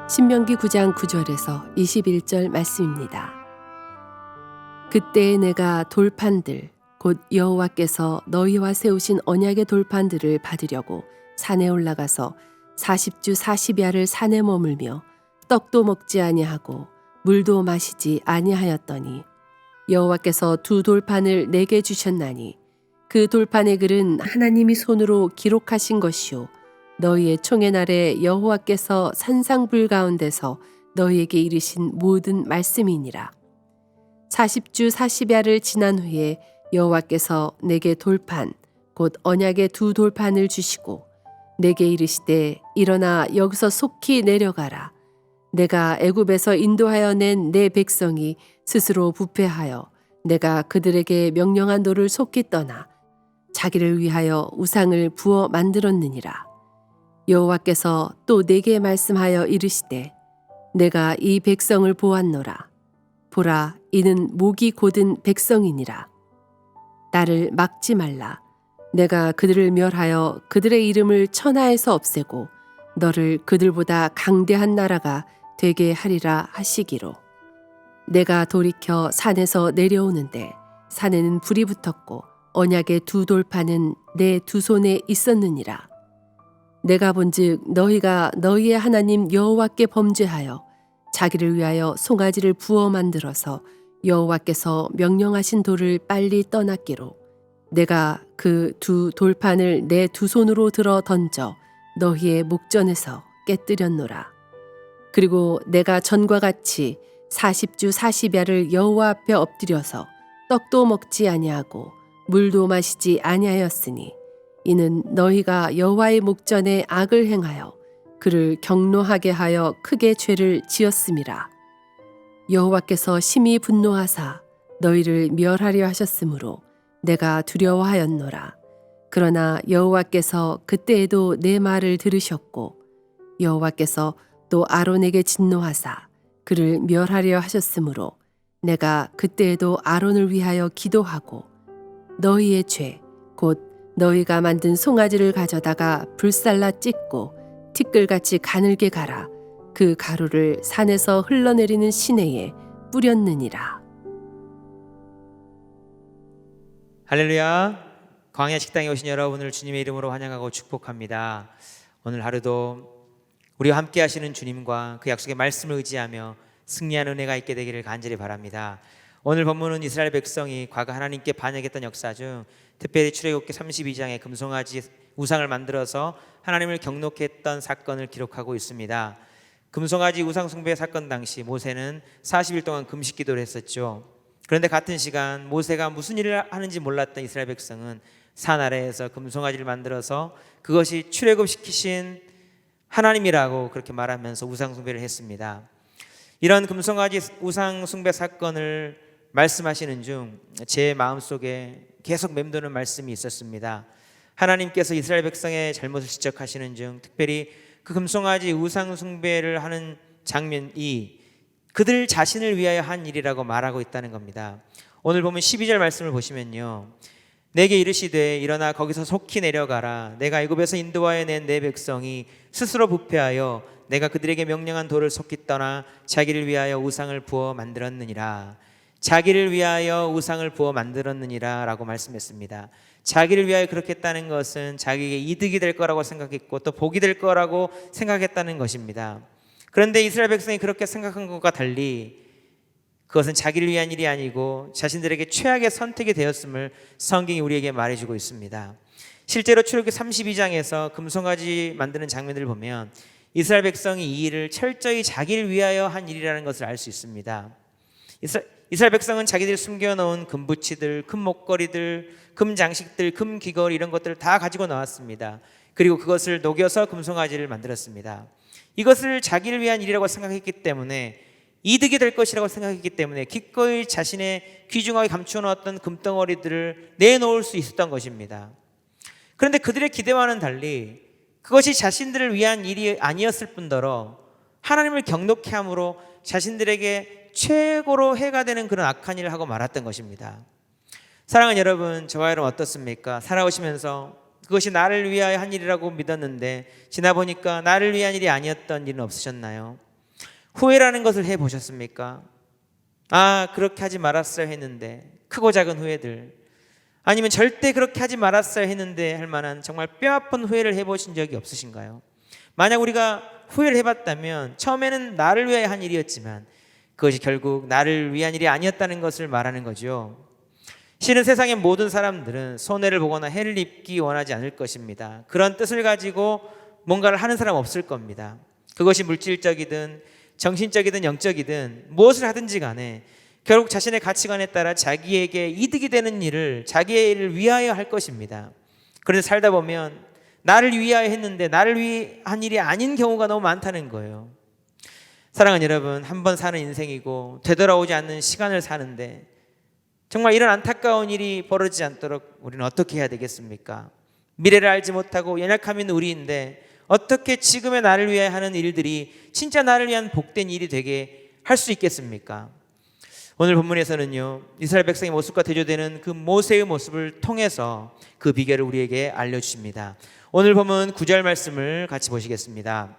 신명기 9장 9절에서 21절 말씀입니다. 그때에 내가 돌판들 곧 여호와께서 너희와 세우신 언약의 돌판들을 받으려고 산에 올라가서 40주 40야를 산에 머물며 떡도 먹지 아니하고 물도 마시지 아니하였더니 여호와께서 두 돌판을 내게 주셨나니 그 돌판의 글은 하나님이 손으로 기록하신 것이요 너희의 총의 날에 여호와께서 산상불 가운데서 너희에게 이르신 모든 말씀이니라. 40주 40야를 지난 후에 여호와께서 내게 돌판 곧 언약의 두 돌판을 주시고 내게 이르시되 일어나 여기서 속히 내려가라. 내가 애굽에서 인도하여 낸 내 백성이 스스로 부패하여 내가 그들에게 명령한 도를 속히 떠나 자기를 위하여 우상을 부어 만들었느니라. 여호와께서 또 내게 말씀하여 이르시되 내가 이 백성을 보았노라. 보라, 이는 목이 곧은 백성이니라. 나를 막지 말라. 내가 그들을 멸하여 그들의 이름을 천하에서 없애고 너를 그들보다 강대한 나라가 되게 하리라 하시기로. 내가 돌이켜 산에서 내려오는데 산에는 불이 붙었고 언약의 두 돌판은 내 두 손에 있었느니라. 내가 본즉 너희가 너희의 하나님 여호와께 범죄하여 자기를 위하여 송아지를 부어 만들어서 여호와께서 명령하신 돌을 빨리 떠났기로 내가 그 두 돌판을 내 두 손으로 들어 던져 너희의 목전에서 깨뜨렸노라. 그리고 내가 전과 같이 40주 40야를 여호와 앞에 엎드려서 떡도 먹지 아니하고 물도 마시지 아니하였으니 이는 너희가 여호와의 목전에 악을 행하여 그를 경노하게 하여 크게 죄를 지었음이라. 여호와께서 심히 분노하사 너희를 멸하려 하셨으므로 내가 두려워하였노라. 그러나 여호와께서 그때에도 내 말을 들으셨고 여호와께서 또 아론에게 진노하사 그를 멸하려 하셨으므로 내가 그때에도 아론을 위하여 기도하고 너희의 죄 곧 너희가 만든 송아지를 가져다가 불살라 찢고 티끌같이 가늘게 갈아 그 가루를 산에서 흘러내리는 시내에 뿌렸느니라. 할렐루야. 광야 식당에 오신 여러분을 주님의 이름으로 환영하고 축복합니다. 오늘 하루도 우리와 함께 하시는 주님과 그 약속의 말씀을 의지하며 승리하는 은혜가 있게 되기를 간절히 바랍니다. 오늘 본문은 이스라엘 백성이 과거 하나님께 반역했던 역사 중 특별히 출애굽기 32장에 금송아지 우상을 만들어서 하나님을 경노케 했던 사건을 기록하고 있습니다. 금송아지 우상 숭배 사건 당시 모세는 40일 동안 금식 기도를 했었죠. 그런데 같은 시간 모세가 무슨 일을 하는지 몰랐던 이스라엘 백성은 산 아래에서 금송아지를 만들어서 그것이 출애굽시키신 하나님이라고 그렇게 말하면서 우상 숭배를 했습니다. 이런 금송아지 우상 숭배 사건을 말씀하시는 중 제 마음속에 계속 맴도는 말씀이 있었습니다. 하나님께서 이스라엘 백성의 잘못을 지적하시는 중 특별히 그 금송아지 우상 숭배를 하는 장면이 그들 자신을 위하여 한 일이라고 말하고 있다는 겁니다. 오늘 보면 12절 말씀을 보시면요, 내게 이르시되 일어나 거기서 속히 내려가라. 내가 애굽에서 인도하여 낸 내 백성이 스스로 부패하여 내가 그들에게 명령한 도를 속히 떠나 자기를 위하여 우상을 부어 만들었느니라. 자기를 위하여 우상을 부어 만들었느니라 라고 말씀했습니다. 자기를 위하여 그렇게 했다는 것은 자기에게 이득이 될 거라고 생각했고 또 복이 될 거라고 생각했다는 것입니다. 그런데 이스라엘 백성이 그렇게 생각한 것과 달리 그것은 자기를 위한 일이 아니고 자신들에게 최악의 선택이 되었음을 성경이 우리에게 말해주고 있습니다. 실제로 출애굽기 32장에서 금송아지 만드는 장면들을 보면 이스라엘 백성이 이 일을 철저히 자기를 위하여 한 일이라는 것을 알 수 있습니다. 이스라엘 백성은 자기들이 숨겨놓은 금부치들, 금목걸이들, 금장식들, 금귀걸이 이런 것들을 다 가지고 나왔습니다. 그리고 그것을 녹여서 금송아지를 만들었습니다. 이것을 자기를 위한 일이라고 생각했기 때문에 이득이 될 것이라고 생각했기 때문에 기꺼이 자신의 귀중하게 감추어 놓았던 금덩어리들을 내놓을 수 있었던 것입니다. 그런데 그들의 기대와는 달리 그것이 자신들을 위한 일이 아니었을 뿐더러 하나님을 경노케 함으로 자신들에게 최고로 해가 되는 그런 악한 일을 하고 말았던 것입니다. 사랑하는 여러분, 저와 여러분 어떻습니까? 살아오시면서 그것이 나를 위하여 한 일이라고 믿었는데 지나보니까 나를 위한 일이 아니었던 일은 없으셨나요? 후회라는 것을 해보셨습니까? 아, 그렇게 하지 말았어야 했는데, 크고 작은 후회들, 아니면 절대 그렇게 하지 말았어야 했는데 할 만한 정말 뼈아픈 후회를 해보신 적이 없으신가요? 만약 우리가 후회를 해봤다면 처음에는 나를 위하여 한 일이었지만 그것이 결국 나를 위한 일이 아니었다는 것을 말하는 거죠. 실은 세상의 모든 사람들은 손해를 보거나 해를 입기 원하지 않을 것입니다. 그런 뜻을 가지고 뭔가를 하는 사람 없을 겁니다. 그것이 물질적이든 정신적이든 영적이든 무엇을 하든지 간에 결국 자신의 가치관에 따라 자기에게 이득이 되는 일을 자기의 일을 위하여 할 것입니다. 그런데 살다 보면 나를 위하여 했는데 나를 위한 일이 아닌 경우가 너무 많다는 거예요. 사랑하는 여러분, 한 번 사는 인생이고 되돌아오지 않는 시간을 사는데 정말 이런 안타까운 일이 벌어지지 않도록 우리는 어떻게 해야 되겠습니까? 미래를 알지 못하고 연약함인 우리인데 어떻게 지금의 나를 위해 하는 일들이 진짜 나를 위한 복된 일이 되게 할 수 있겠습니까? 오늘 본문에서는요, 이스라엘 백성의 모습과 대조되는 그 모세의 모습을 통해서 그 비결을 우리에게 알려주십니다. 오늘 본문 9절 말씀을 같이 보시겠습니다.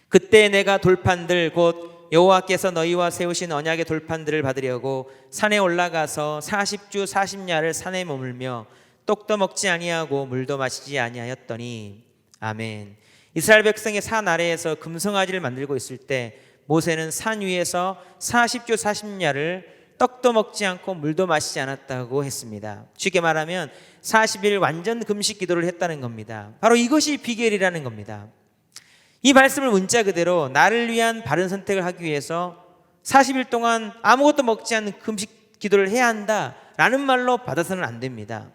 그때 내가 돌판들 곧 여호와께서 너희와 세우신 언약의 돌판들을 받으려고 산에 올라가서 40주 40야를 산에 머물며 떡도 먹지 아니하고 물도 마시지 아니하였더니. 아멘. 이스라엘 백성이 산 아래에서 금송아지를 만들고 있을 때 모세는 산 위에서 40주 40야를 떡도 먹지 않고 물도 마시지 않았다고 했습니다. 쉽게 말하면 40일 완전 금식 기도를 했다는 겁니다. 바로 이것이 비결이라는 겁니다. 이 말씀을 문자 그대로 나를 위한 바른 선택을 하기 위해서 40일 동안 아무것도 먹지 않는 금식 기도를 해야 한다라는 말로 받아서는 안 됩니다.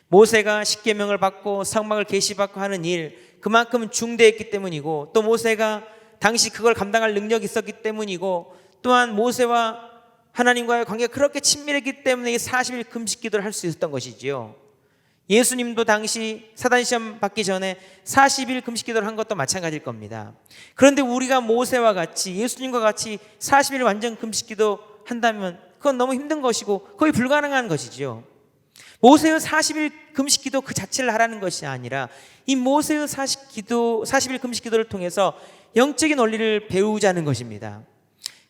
모세가 십계명을 받고 성막을 계시받고 하는 일, 그만큼 중대했기 때문이고, 또 모세가 당시 그걸 감당할 능력이 있었기 때문이고, 또한 모세와 하나님과의 관계가 그렇게 친밀했기 때문에 이 40일 금식 기도를 할 수 있었던 것이지요. 예수님도 당시 사단시험 받기 전에 40일 금식 기도를 한 것도 마찬가지일 겁니다. 그런데 우리가 모세와 같이 예수님과 같이 40일 완전 금식 기도 한다면 그건 너무 힘든 것이고 거의 불가능한 것이지요. 모세의 40일 금식 기도 그 자체를 하라는 것이 아니라 이 모세의 40일 금식 기도를 통해서 영적인 원리를 배우자는 것입니다.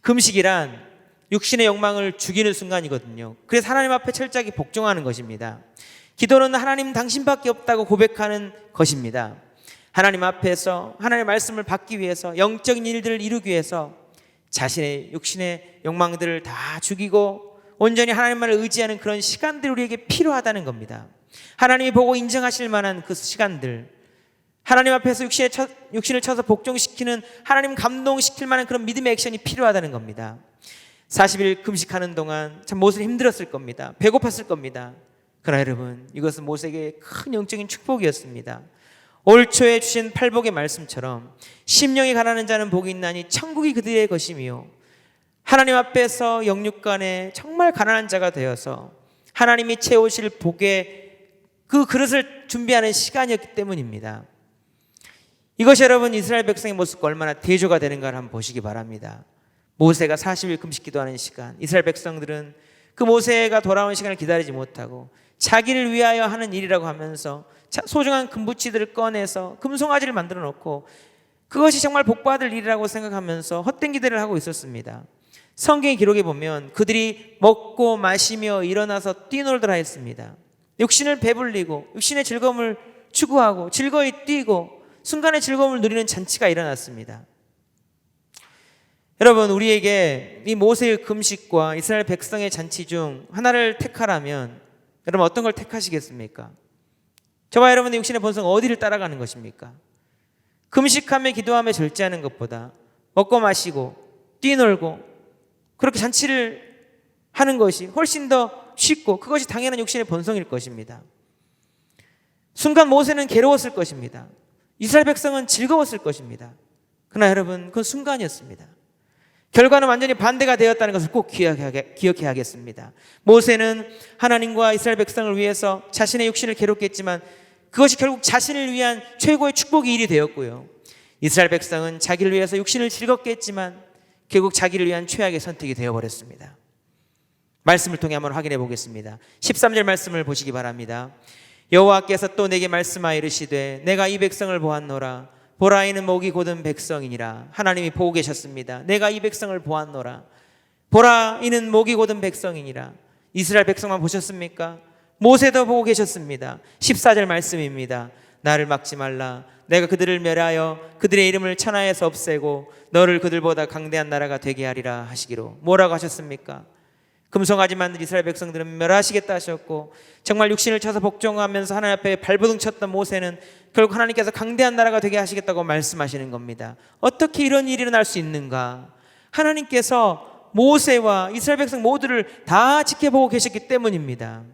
금식이란 육신의 욕망을 죽이는 순간이거든요. 그래서 하나님 앞에 철저하게 복종하는 것입니다. 기도는 하나님 당신밖에 없다고 고백하는 것입니다. 하나님 앞에서 하나님의 말씀을 받기 위해서, 영적인 일들을 이루기 위해서 자신의 육신의 욕망들을 다 죽이고 온전히 하나님만을 의지하는 그런 시간들이 우리에게 필요하다는 겁니다. 하나님이 보고 인정하실 만한 그 시간들, 하나님 앞에서 육신을 쳐서 복종시키는, 하나님 감동시킬 만한 그런 믿음의 액션이 필요하다는 겁니다. 40일 금식하는 동안 참 모세는 힘들었을 겁니다. 배고팠을 겁니다. 그러나 여러분, 이것은 모세에게 큰 영적인 축복이었습니다. 올 초에 주신 팔복의 말씀처럼 심령이 가난한 자는 복이 있나니 천국이 그들의 것이며, 하나님 앞에서 영육간에 정말 가난한 자가 되어서 하나님이 채우실 복의 그 그릇을 준비하는 시간이었기 때문입니다. 이것이 여러분 이스라엘 백성의 모습과 얼마나 대조가 되는가를 한번 보시기 바랍니다. 모세가 40일 금식 기도하는 시간, 이스라엘 백성들은 그 모세가 돌아오는 시간을 기다리지 못하고 자기를 위하여 하는 일이라고 하면서 소중한 금붙이들을 꺼내서 금송아지를 만들어 놓고 그것이 정말 복받을 일이라고 생각하면서 헛된 기대를 하고 있었습니다. 성경의 기록에 보면 그들이 먹고 마시며 일어나서 뛰놀더라 했습니다. 육신을 배불리고 육신의 즐거움을 추구하고 즐거이 뛰고 순간의 즐거움을 누리는 잔치가 일어났습니다. 여러분, 우리에게 이 모세의 금식과 이스라엘 백성의 잔치 중 하나를 택하라면 여러분 어떤 걸 택하시겠습니까? 저와 여러분의 육신의 본성 어디를 따라가는 것입니까? 금식하며 기도하며 절제하는 것보다 먹고 마시고 뛰놀고 그렇게 잔치를 하는 것이 훨씬 더 쉽고 그것이 당연한 육신의 본성일 것입니다. 순간 모세는 괴로웠을 것입니다. 이스라엘 백성은 즐거웠을 것입니다. 그러나 여러분, 그건 순간이었습니다. 결과는 완전히 반대가 되었다는 것을 꼭 기억해야 하겠습니다. 모세는 하나님과 이스라엘 백성을 위해서 자신의 육신을 괴롭게 했지만 그것이 결국 자신을 위한 최고의 축복의 일이 되었고요. 이스라엘 백성은 자기를 위해서 육신을 즐겁게 했지만 결국 자기를 위한 최악의 선택이 되어버렸습니다. 말씀을 통해 한번 확인해 보겠습니다. 13절 말씀을 보시기 바랍니다. 여호와께서 또 내게 말씀하여 이르시되 내가 이 백성을 보았노라. 보라 이는 목이 곧은 백성이니라. 하나님이 보고 계셨습니다. 내가 이 백성을 보았노라. 보라 이는 목이 곧은 백성이니라. 이스라엘 백성만 보셨습니까? 모세도 보고 계셨습니다. 14절 말씀입니다. 나를 막지 말라. 내가 그들을 멸하여 그들의 이름을 천하에서 없애고 너를 그들보다 강대한 나라가 되게 하리라 하시기로. 뭐라고 하셨습니까? 금송아지 만든 이스라엘 백성들은 멸하시겠다 하셨고, 정말 육신을 쳐서 복종하면서 하나님 앞에 발버둥 쳤던 모세는 결국 하나님께서 강대한 나라가 되게 하시겠다고 말씀하시는 겁니다. 어떻게 이런 일이 일어날 수 있는가? 하나님께서 모세와 이스라엘 백성 모두를 다 지켜보고 계셨기 때문입니다.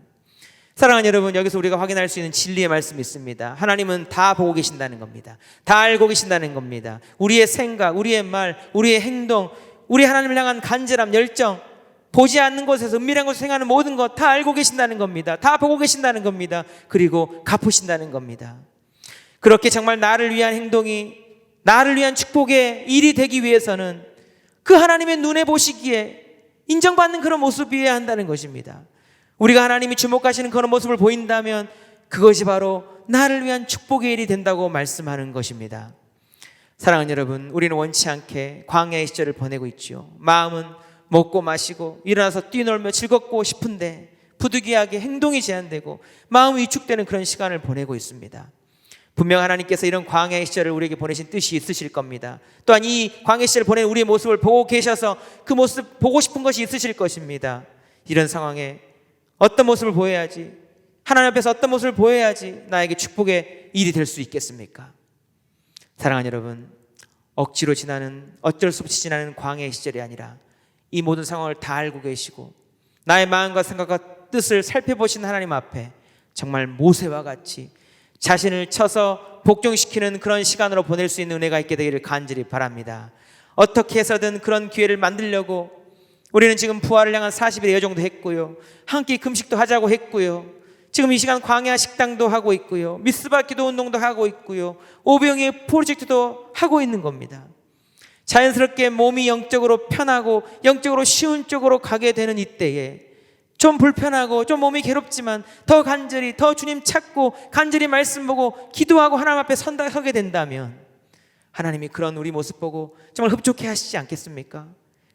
사랑하는 여러분, 여기서 우리가 확인할 수 있는 진리의 말씀이 있습니다. 하나님은 다 보고 계신다는 겁니다. 다 알고 계신다는 겁니다. 우리의 생각, 우리의 말, 우리의 행동, 우리 하나님을 향한 간절함, 열정, 보지 않는 곳에서 은밀한 곳에서 행하는 모든 것 다 알고 계신다는 겁니다. 다 보고 계신다는 겁니다. 그리고 갚으신다는 겁니다. 그렇게 정말 나를 위한 행동이, 나를 위한 축복의 일이 되기 위해서는 그 하나님의 눈에 보시기에 인정받는 그런 모습이어야 한다는 것입니다. 우리가 하나님이 주목하시는 그런 모습을 보인다면 그것이 바로 나를 위한 축복의 일이 된다고 말씀하는 것입니다. 사랑하는 여러분, 우리는 원치 않게 광야의 시절을 보내고 있죠. 마음은 먹고 마시고 일어나서 뛰놀며 즐겁고 싶은데 부득이하게 행동이 제한되고 마음이 위축되는 그런 시간을 보내고 있습니다. 분명 하나님께서 이런 광야의 시절을 우리에게 보내신 뜻이 있으실 겁니다. 또한 이 광야의 시절을 보낸 우리의 모습을 보고 계셔서 그 모습 보고 싶은 것이 있으실 것입니다. 이런 상황에 어떤 모습을 보여야지, 하나님 앞에서 어떤 모습을 보여야지 나에게 축복의 일이 될 수 있겠습니까? 사랑하는 여러분, 억지로 지나는, 어쩔 수 없이 지나는 광야의 시절이 아니라 이 모든 상황을 다 알고 계시고 나의 마음과 생각과 뜻을 살펴보신 하나님 앞에 정말 모세와 같이 자신을 쳐서 복종시키는 그런 시간으로 보낼 수 있는 은혜가 있게 되기를 간절히 바랍니다. 어떻게 해서든 그런 기회를 만들려고 우리는 지금 부활을 향한 40일 예배 정도 했고요, 한 끼 금식도 하자고 했고요, 지금 이 시간 광야 식당도 하고 있고요, 미스바 기도 운동도 하고 있고요, 오병이의 프로젝트도 하고 있는 겁니다. 자연스럽게 몸이 영적으로 편하고 영적으로 쉬운 쪽으로 가게 되는 이때에 좀 불편하고 좀 몸이 괴롭지만 더 간절히, 더 주님 찾고 간절히 말씀 보고 기도하고 하나님 앞에 서게 된다면 하나님이 그런 우리 모습 보고 정말 흡족해 하시지 않겠습니까?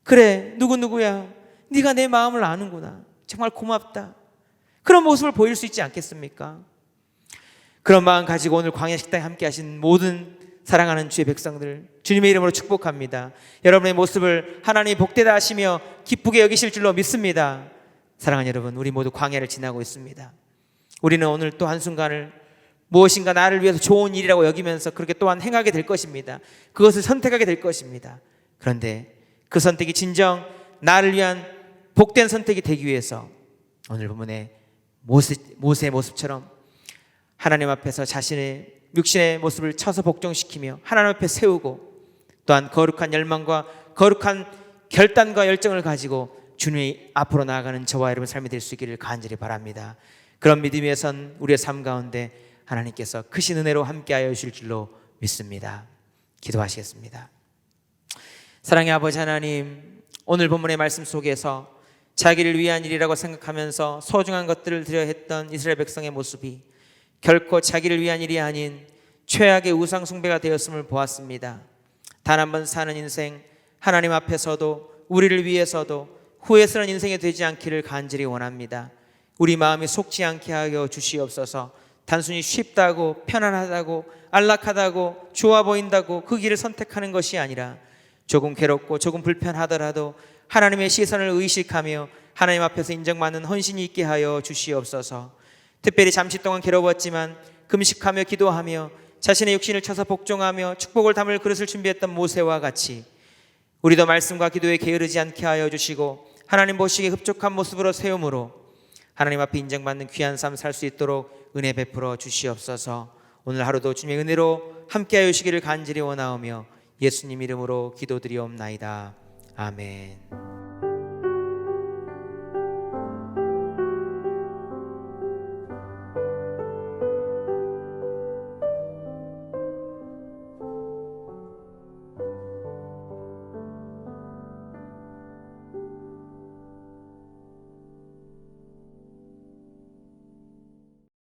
그래, 누구야, 네가 내 마음을 아는구나, 정말 고맙다, 그런 모습을 보일 수 있지 않겠습니까? 그런 마음 가지고 오늘 광야 식당에 함께 하신 모든 사랑하는 주의 백성들 주님의 이름으로 축복합니다. 여러분의 모습을 하나님이 복되다 하시며 기쁘게 여기실 줄로 믿습니다. 사랑하는 여러분, 우리 모두 광야를 지나고 있습니다. 우리는 오늘 또 한순간을 무엇인가 나를 위해서 좋은 일이라고 여기면서 그렇게 또한 행하게 될 것입니다. 그것을 선택하게 될 것입니다. 그런데 그 선택이 진정 나를 위한 복된 선택이 되기 위해서 오늘 본문의 모세의 모습처럼 하나님 앞에서 자신의 육신의 모습을 쳐서 복종시키며 하나님 앞에 세우고 또한 거룩한 열망과 거룩한 결단과 열정을 가지고 주님의 앞으로 나아가는 저와 여러분 삶이 될 수 있기를 간절히 바랍니다. 그런 믿음에 선 우리의 삶 가운데 하나님께서 크신 은혜로 함께하여 주실 줄로 믿습니다. 기도하시겠습니다. 사랑의 아버지 하나님, 오늘 본문의 말씀 속에서 자기를 위한 일이라고 생각하면서 소중한 것들을 드려 했던 이스라엘 백성의 모습이 결코 자기를 위한 일이 아닌 최악의 우상 숭배가 되었음을 보았습니다. 단 한 번 사는 인생, 하나님 앞에서도 우리를 위해서도 후회스러운 인생이 되지 않기를 간절히 원합니다. 우리 마음이 속지 않게 하여 주시옵소서. 단순히 쉽다고, 편안하다고, 안락하다고, 좋아 보인다고 그 길을 선택하는 것이 아니라 조금 괴롭고 조금 불편하더라도 하나님의 시선을 의식하며 하나님 앞에서 인정받는 헌신이 있게 하여 주시옵소서. 특별히 잠시 동안 괴로웠지만 금식하며 기도하며 자신의 육신을 쳐서 복종하며 축복을 담을 그릇을 준비했던 모세와 같이 우리도 말씀과 기도에 게으르지 않게 하여 주시고 하나님 보시기에 흡족한 모습으로 세움으로 하나님 앞에 인정받는 귀한 삶 살 수 있도록 은혜 베풀어 주시옵소서. 오늘 하루도 주님의 은혜로 함께하여 주시기를 간절히 원하오며 예수님 이름으로 기도드리옵나이다. 아멘.